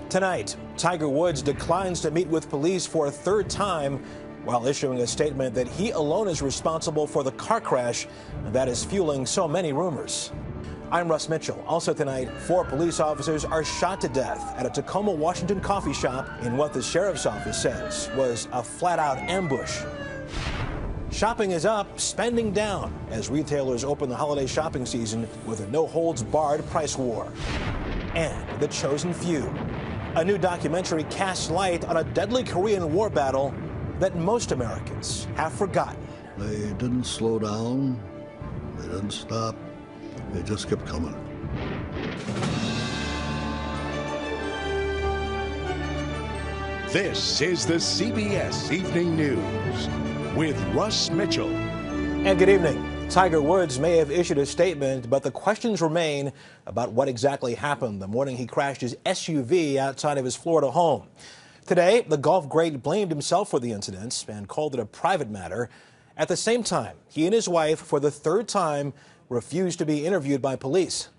Tonight, Tiger Woods declines to meet with police for a third time while issuing a statement that he alone is responsible for the car crash that is fueling so many rumors. I'm Russ Mitchell. Also tonight, 4 police officers are shot to death at a Tacoma, Washington coffee shop in what the sheriff's office says was a flat-out ambush. Shopping is up, spending down as retailers open the holiday shopping season with a no-holds-barred price war. And The Chosen Few. A new documentary casts light on a deadly Korean War battle that most Americans have forgotten. They didn't slow down. They didn't stop. They just kept coming. This is the CBS Evening News with Russ Mitchell. And good evening. Tiger Woods may have issued a statement, but the questions remain about what exactly happened the morning he crashed his SUV outside of his Florida home. Today, the golf great blamed himself for the incident and called it a private matter. At the same time, he and his wife, for the third time, refused to be interviewed by police.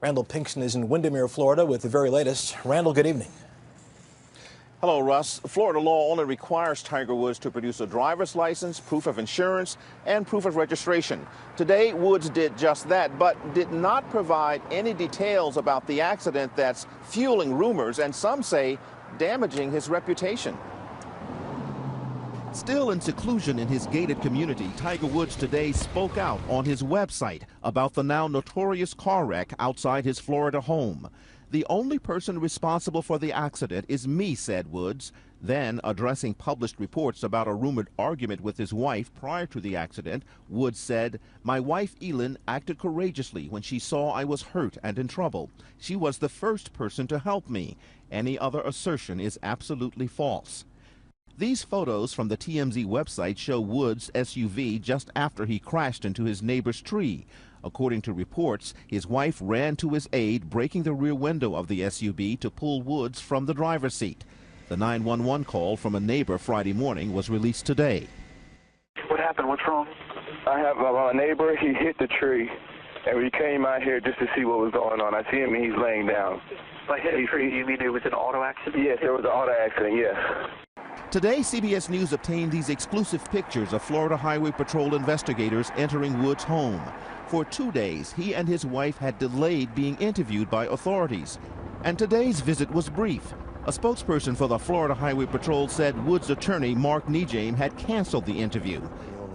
Randall Pinkston is in Windermere, Florida, with the very latest. Randall, good evening. Hello, Russ. Florida law only requires Tiger Woods to produce a driver's license, proof of insurance, and proof of registration. Today, Woods did just that, but did not provide any details about the accident that's fueling rumors and some say damaging his reputation. Still in seclusion in his gated community, Tiger Woods today spoke out on his website about the now notorious car wreck outside his Florida home. The only person responsible for the accident is me, said Woods. Then, addressing published reports about a rumored argument with his wife prior to the accident, Woods said, "My wife, Elin, acted courageously when she saw I was hurt and in trouble. She was the first person to help me. Any other assertion is absolutely false." These photos from the TMZ website show Woods' SUV just after he crashed into his neighbor's tree. According to reports, his wife ran to his aid, breaking the rear window of the SUV to pull Woods from the driver's seat. The 911 call from a neighbor Friday morning was released today. What happened? What's wrong? I have my neighbor. He hit the tree, and we came out here just to see what was going on. I see him, and he's laying down. By hit a tree, do you mean it was an auto accident? Yes, there was an auto accident, yes. Today, CBS News obtained these exclusive pictures of Florida Highway Patrol investigators entering Woods' home. For 2 days, he and his wife had delayed being interviewed by authorities. And today's visit was brief. A spokesperson for the Florida Highway Patrol said Woods' attorney, Mark Nejame, had canceled the interview.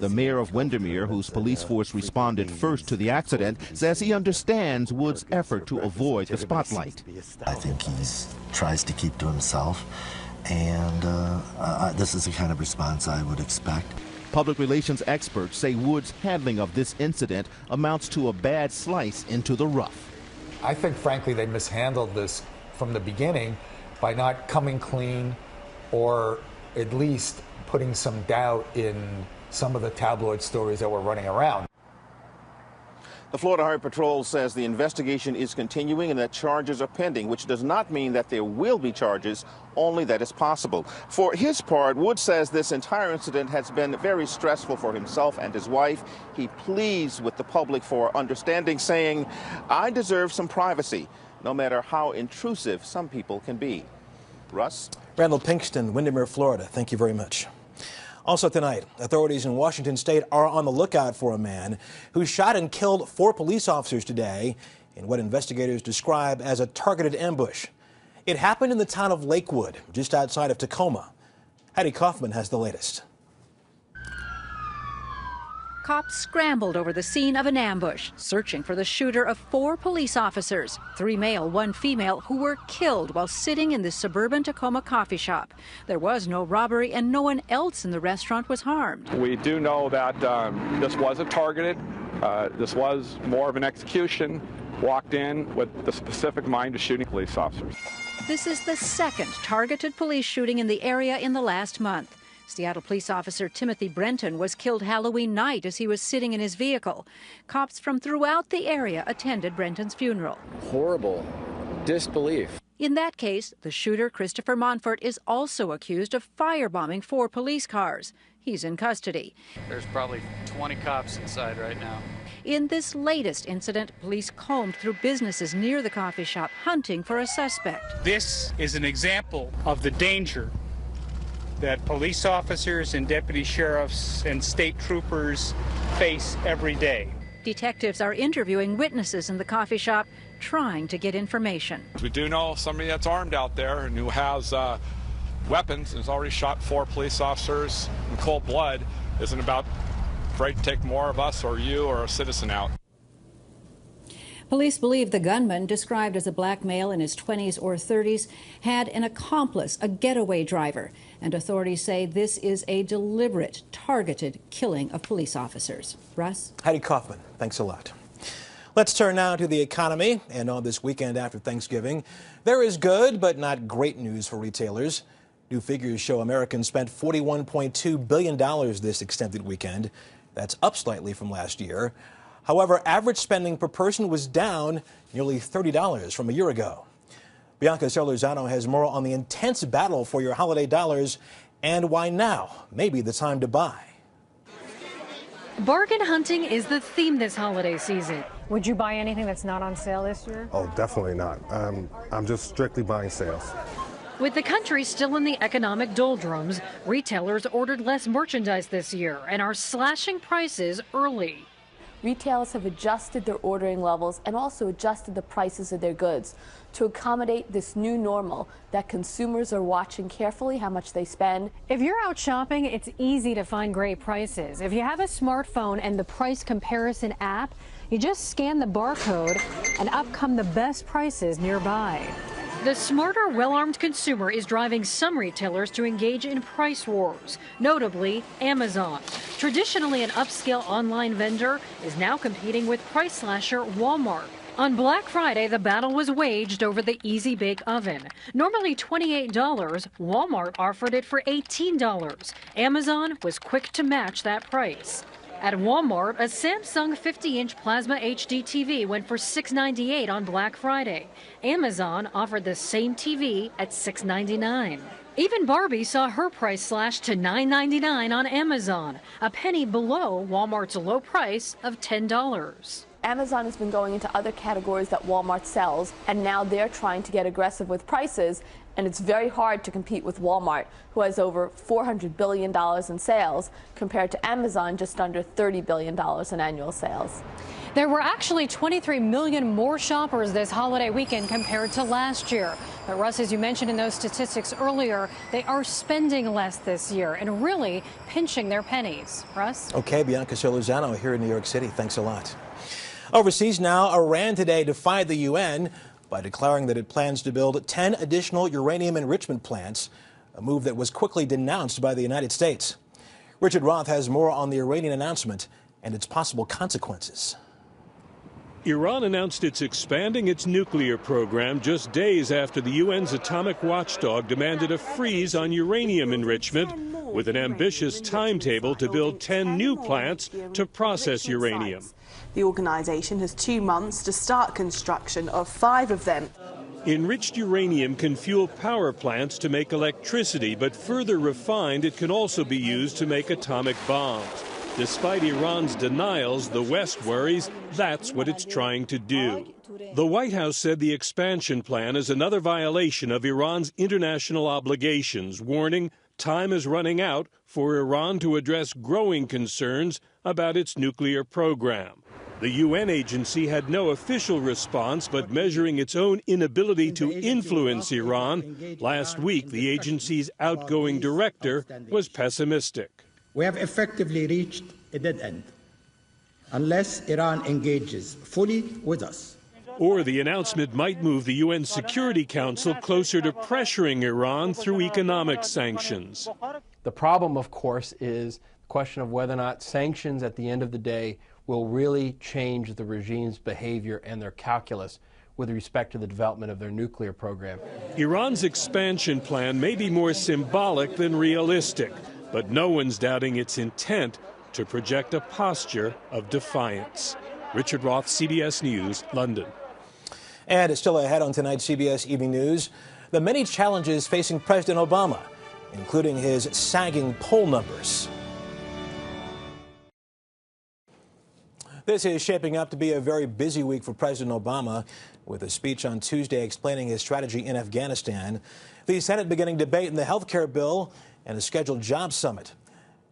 The mayor of Windermere, whose police force responded first to the accident, says he understands Woods' effort to avoid the spotlight. I think he tries to keep to himself, and this is the kind of response I would expect. Public relations experts say Woods' handling of this incident amounts to a bad slice into the rough. I think, frankly, they mishandled this from the beginning by not coming clean or at least putting some doubt in some of the tabloid stories that were running around. The Florida Highway Patrol says the investigation is continuing and that charges are pending, which does not mean that there will be charges, only that it's possible. For his part, Woods says this entire incident has been very stressful for himself and his wife. He pleads with the public for understanding, saying, "I deserve some privacy, no matter how intrusive some people can be." Russ? Randall Pinkston, Windermere, Florida. Thank you very much. Also tonight, authorities in Washington state are on the lookout for a man who shot and killed 4 police officers today in what investigators describe as a targeted ambush. It happened in the town of Lakewood, just outside of Tacoma. Hattie Kaufman has the latest. Cops scrambled over the scene of an ambush, searching for the shooter of 4 police officers, 3 male, 1 female, who were killed while sitting in this suburban Tacoma coffee shop. There was no robbery and no one else in the restaurant was harmed. We do know that this wasn't targeted. This was more of an execution, walked in with the specific mind of shooting police officers. This is the second targeted police shooting in the area in the last month. Seattle police officer Timothy Brenton was killed Halloween night as he was sitting in his vehicle. Cops from throughout the area attended Brenton's funeral. Horrible disbelief. In that case, the shooter, Christopher Monfort, is also accused of firebombing 4 police cars. He's in custody. There's probably 20 cops inside right now. In this latest incident, police combed through businesses near the coffee shop, hunting for a suspect. This is an example of the danger that police officers and deputy sheriffs and state troopers face every day. Detectives are interviewing witnesses in the coffee shop, trying to get information. We do know somebody that's armed out there and who has weapons and has already shot 4 police officers in cold blood isn't about afraid to take more of us or you or a citizen out. Police believe the gunman, described as a black male in his 20s or 30s, had an accomplice, a getaway driver. And authorities say this is a deliberate, targeted killing of police officers. Russ? Heidi Kaufman, thanks a lot. Let's turn now to the economy. And on this weekend after Thanksgiving, there is good but not great news for retailers. New figures show Americans spent $41.2 billion this extended weekend. That's up slightly from last year. However, average spending per person was down nearly $30 from a year ago. Bianca Solorzano has more on the intense battle for your holiday dollars and why now may be the time to buy. Bargain hunting is the theme this holiday season. Would you buy anything that's not on sale this year? Oh, definitely not. I'm just strictly buying sales. With the country still in the economic doldrums, retailers ordered less merchandise this year and are slashing prices early. Retailers have adjusted their ordering levels and also adjusted the prices of their goods to accommodate this new normal that consumers are watching carefully how much they spend. If you're out shopping, it's easy to find great prices. If you have a smartphone and the price comparison app, you just scan the barcode and up come the best prices nearby. The smarter, well-armed consumer is driving some retailers to engage in price wars, notably Amazon. Traditionally an upscale online vendor is now competing with price slasher Walmart. On Black Friday, the battle was waged over the Easy Bake Oven. Normally $28, Walmart offered it for $18. Amazon was quick to match that price. At Walmart, a Samsung 50-inch Plasma HD TV went for $698 on Black Friday. Amazon offered the same TV at $699. Even Barbie saw her price slashed to $9.99 on Amazon, a penny below Walmart's low price of $10. Amazon has been going into other categories that Walmart sells, and now they're trying to get aggressive with prices, and it's very hard to compete with Walmart, who has over $400 billion in sales, compared to Amazon, just under $30 billion in annual sales. There were actually 23 million more shoppers this holiday weekend compared to last year. But Russ, as you mentioned in those statistics earlier, they are spending less this year and really pinching their pennies. Russ? Okay, Bianca Solorzano here in New York City. Thanks a lot. Overseas now, Iran today defied the UN by declaring that it plans to build 10 additional uranium enrichment plants, a move that was quickly denounced by the United States. Richard Roth has more on the Iranian announcement and its possible consequences. Iran announced it's expanding its nuclear program just days after the UN's atomic watchdog demanded a freeze on uranium enrichment, with an ambitious timetable to build 10 new plants to process uranium. The organization has 2 months to start construction of 5 of them. Enriched uranium can fuel power plants to make electricity, but further refined, it can also be used to make atomic bombs. Despite Iran's denials, the West worries that's what it's trying to do. The White House said the expansion plan is another violation of Iran's international obligations, warning time is running out for Iran to address growing concerns about its nuclear program. The UN agency had no official response, but measuring its own inability to influence Iran, last week the agency's outgoing director was pessimistic. We have effectively reached a dead end unless Iran engages fully with us. Or the announcement might move the UN Security Council closer to pressuring Iran through economic sanctions. The problem, of course, is the question of whether or not sanctions at the end of the day will really change the regime's behavior and their calculus with respect to the development of their nuclear program. Iran's expansion plan may be more symbolic than realistic, but no one's doubting its intent to project a posture of defiance. Richard Roth, CBS News, London. And it's still ahead on tonight's CBS Evening News. The many challenges facing President Obama, including his sagging poll numbers. This is shaping up to be a very busy week for President Obama, with a speech on Tuesday explaining his strategy in Afghanistan, the Senate beginning debate in the health care bill, and a scheduled jobs summit.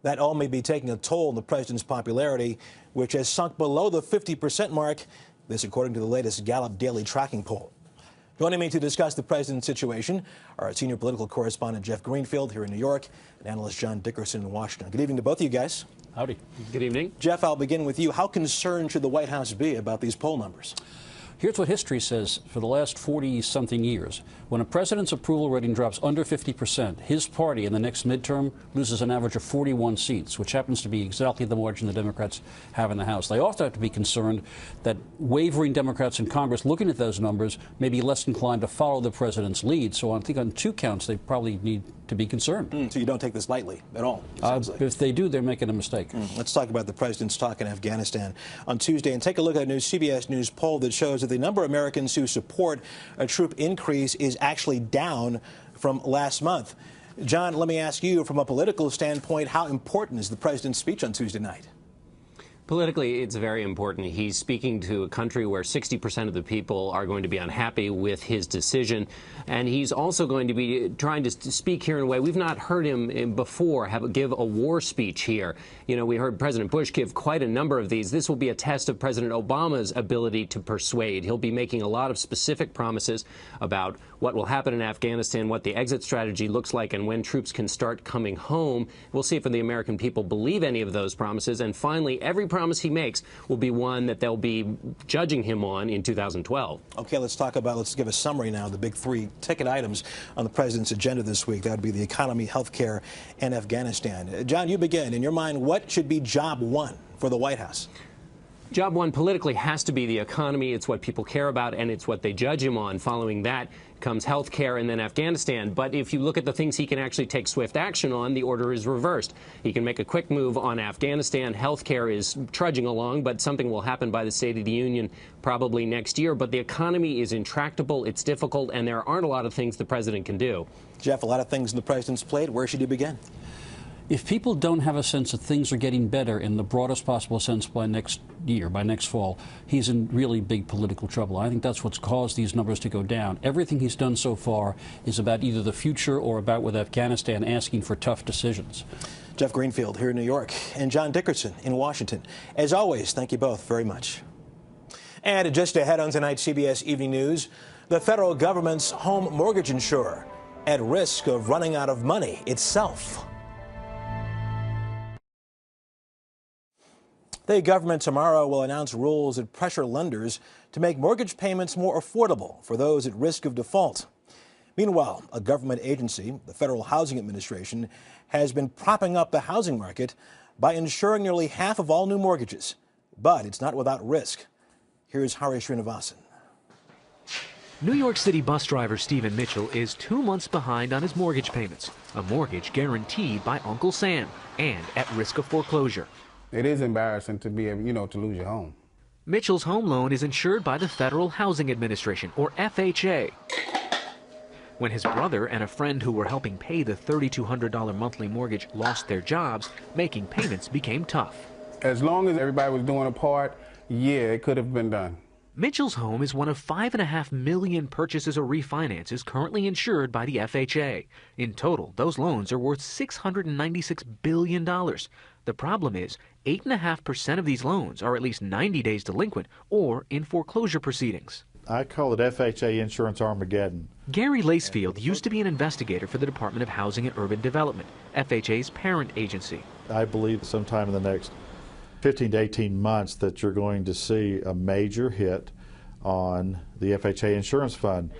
That all may be taking a toll on the president's popularity, which has sunk below the 50% mark, this according to the latest Gallup daily tracking poll. Joining me to discuss the president's situation are our senior political correspondent Jeff Greenfield here in New York and analyst John Dickerson in Washington. Good evening to both of you guys. Howdy. Good evening. Jeff, I'll begin with you. How concerned should the White House be about these poll numbers? Here's what history says for the last 40-something years. When a president's approval rating drops under 50%, his party in the next midterm loses an average of 41 seats, which happens to be exactly the margin the Democrats have in the House. They also have to be concerned that wavering Democrats in Congress looking at those numbers may be less inclined to follow the president's lead. So I think on two counts, they probably need to be concerned. So you don't take this lightly at all? If they do, they're making a mistake. Let's talk about the president's talk in Afghanistan on Tuesday and take a look at a new CBS News poll that shows that the number of Americans who support a troop increase is actually down from last month. John, let me ask you, from a political standpoint, how important is the president's speech on Tuesday night? Politically, it's very important. He's speaking to a country where 60% of the people are going to be unhappy with his decision. And he's also going to be trying to speak here in a way we've not heard him before give a war speech here. You know, we heard President Bush give quite a number of these. This will be a test of President Obama's ability to persuade. He'll be making a lot of specific promises about what will happen in Afghanistan, what the exit strategy looks like, and when troops can start coming home. We'll see if the American people believe any of those promises. And finally, every promise he makes will be one that they'll be judging him on in 2012. Okay, let's give a summary now of the big three ticket items on the president's agenda this week. That would be the economy, health care, and Afghanistan. John, you begin. In your mind, what should be job one for the White House? Job one politically has to be the economy. It's what people care about, and it's what they judge him on. Following that comes health care and then Afghanistan. But if you look at the things he can actually take swift action on, the order is reversed. He can make a quick move on Afghanistan. Health care is trudging along, but something will happen by the State of the Union probably next year. But the economy is intractable, it's difficult, and there aren't a lot of things the president can do. Jeff, a lot of things on the president's plate. Where should he begin? If people don't have a sense that things are getting better in the broadest possible sense by next year, by next fall, he's in really big political trouble. I think that's what's caused these numbers to go down. Everything he's done so far is about either the future or about with Afghanistan asking for tough decisions. Jeff Greenfield here in New York and John Dickerson in Washington. As always, thank you both very much. And just ahead on tonight's CBS Evening News, the federal government's home mortgage insurer at risk of running out of money itself. The government tomorrow will announce rules that pressure lenders to make mortgage payments more affordable for those at risk of default. Meanwhile, a government agency, the Federal Housing Administration, has been propping up the housing market by insuring nearly half of all new mortgages. But it's not without risk. Here's Hari Srinivasan. New York City bus driver Stephen Mitchell is 2 months behind on his mortgage payments, a mortgage guaranteed by Uncle Sam and at risk of foreclosure. It is embarrassing to be able, to lose your home. Mitchell's home loan is insured by the Federal Housing Administration, or FHA. When his brother and a friend who were helping pay the $3,200 monthly mortgage lost their jobs, making payments became tough. As long as everybody was doing a part, yeah, it could have been done. Mitchell's home is one of 5.5 million purchases or refinances currently insured by the FHA. In total, those loans are worth $696 billion. The problem is 8.5% of these loans are at least 90 days delinquent or in foreclosure proceedings. I call it FHA Insurance Armageddon. Gary Lacefield used to be an investigator for the Department of Housing and Urban Development, FHA's parent agency. I believe sometime in the next 15 to 18 months that you're going to see a major hit on the FHA insurance fund.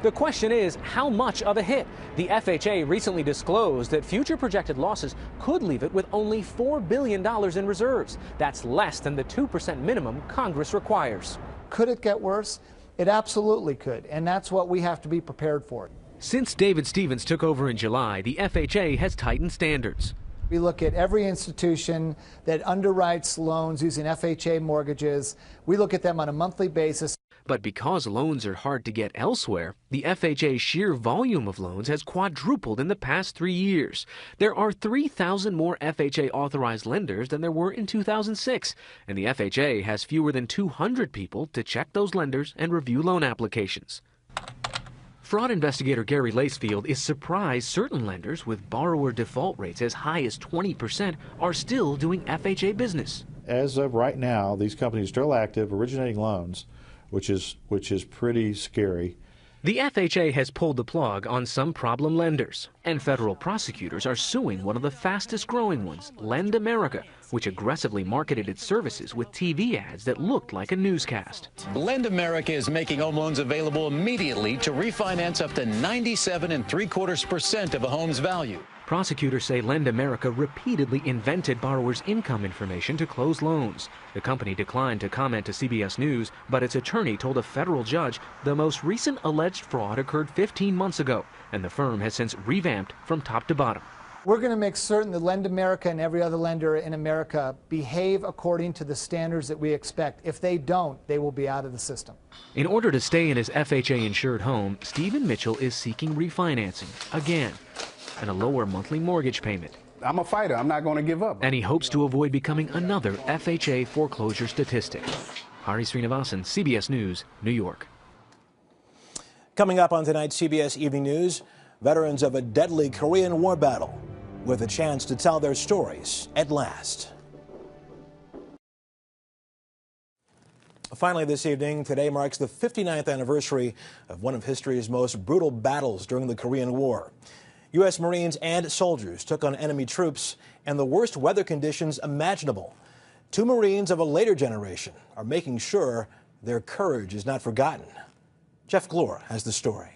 The question is, how much of a hit? The FHA recently disclosed that future projected losses could leave it with only $4 billion in reserves. That's less than the 2% minimum Congress requires. Could it get worse? It absolutely could, and that's what we have to be prepared for. Since David Stevens took over in July, the FHA has tightened standards. We look at every institution that underwrites loans using FHA mortgages. We look at them on a monthly basis. But because loans are hard to get elsewhere, the FHA's sheer volume of loans has quadrupled in the past 3 years. There are 3,000 more FHA-authorized lenders than there were in 2006, and the FHA has fewer than 200 people to check those lenders and review loan applications. Fraud investigator Gary Lacefield is surprised certain lenders with borrower default rates as high as 20% are still doing FHA business. As of right now, these companies are still active, originating loans, which is pretty scary. The FHA has pulled the plug on some problem lenders, and federal prosecutors are suing one of the fastest growing ones, Lend America, which aggressively marketed its services with TV ads that looked like a newscast. Lend America is making home loans available immediately to refinance up to 97.75% of a home's value. Prosecutors say Lend America repeatedly invented borrowers' income information to close loans. The company declined to comment to CBS News, but its attorney told a federal judge the most recent alleged fraud occurred 15 months ago, and the firm has since revamped from top to bottom. We're going to make certain that Lend America and every other lender in America behave according to the standards that we expect. If they don't, they will be out of the system. In order to stay in his FHA-insured home, Stephen Mitchell is seeking refinancing again and a lower monthly mortgage payment. I'm a fighter. I'm not going to give up. And he hopes to avoid becoming another FHA foreclosure statistic. Hari Srinivasan, CBS News, New York. Coming up on tonight's CBS Evening News, veterans of a deadly Korean War battle with a chance to tell their stories at last. Finally this evening, today marks the 59th anniversary of one of history's most brutal battles during the Korean War. U.S. Marines and soldiers took on enemy troops in the worst weather conditions imaginable. Two Marines of a later generation are making sure their courage is not forgotten. Jeff Glore has the story.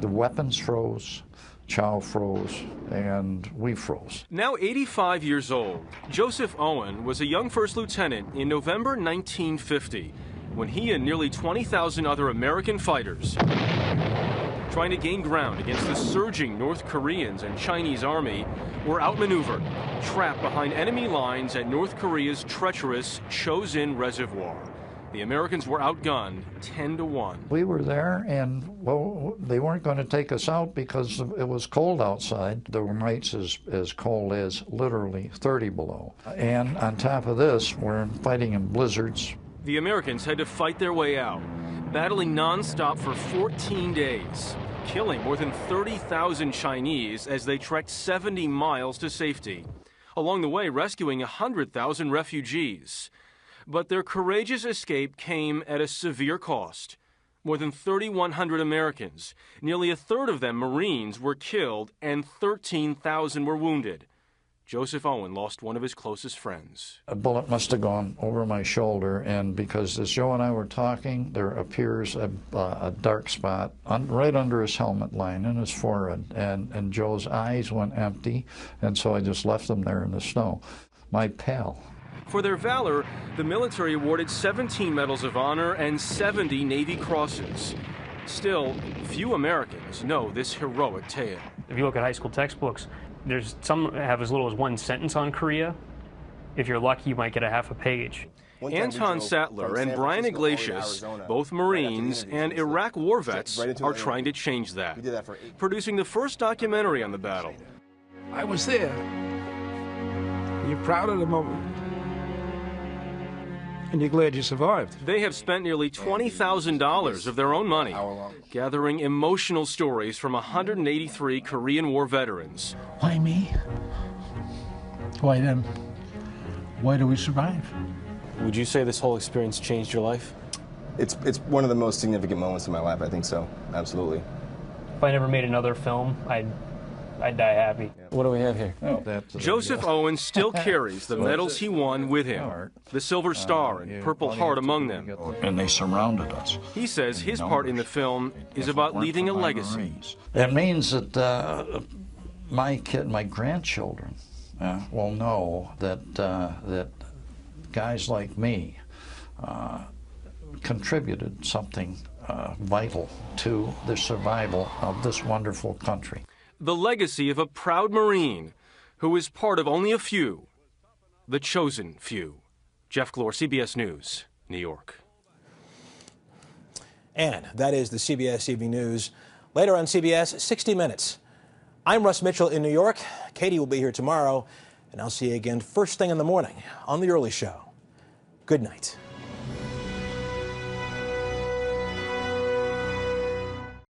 The weapons froze, Chow froze, and we froze. Now 85 years old, Joseph Owen was a young first lieutenant in November 1950 when he and nearly 20,000 other American fighters trying to gain ground against the surging North Koreans and Chinese army were outmaneuvered, trapped behind enemy lines at North Korea's treacherous Chosin Reservoir. The Americans were outgunned 10-1. We were there, and, well, they weren't going to take us out because it was cold outside. There were nights as cold as literally 30 below. And on top of this, we're fighting in blizzards. The Americans had to fight their way out, battling nonstop for 14 days, killing more than 30,000 Chinese as they trekked 70 miles to safety. Along the way, rescuing 100,000 refugees. But their courageous escape came at a severe cost. More than 3,100 Americans, nearly a third of them Marines, were killed and 13,000 were wounded. Joseph Owen lost one of his closest friends. A bullet must have gone over my shoulder, and because as Joe and I were talking, there appears a dark spot right under his helmet line in his forehead, and Joe's eyes went empty, and so I just left him there in the snow. My pal. For their valor, the military awarded 17 Medals of Honor and 70 Navy Crosses. Still, few Americans know this heroic tale. If you look at high school textbooks, there's some have as little as one sentence on Korea. If you're lucky, you might get a half a page. Anton Sattler and Brian Iglesias, both Marines and Iraq war vets, are trying to change that, producing the first documentary on the battle. I was there. You're proud of the moment. And you're glad you survived. They have spent nearly $20,000 of their own money gathering emotional stories from 183 Korean War veterans. Why me? Why them? Why do we survive? Would you say this whole experience changed your life? It's one of the most significant moments in my life, I think so. Absolutely. If I never made another film, I'd die happy. What do we have here? Joseph Owen still carries the medals he won with him, the Silver Star and Purple Heart among them. And they surrounded us. He says his part in the film is about leaving a legacy. It means that my grandchildren will know that guys like me contributed something vital to the survival of this wonderful country. The legacy of a proud Marine who is part of only a few, the chosen few. Jeff Glor, CBS News, New York. And that is the CBS Evening News. Later on CBS, 60 Minutes. I'm Russ Mitchell in New York. Katie will be here tomorrow, and I'll see you again first thing in the morning on The Early Show. Good night.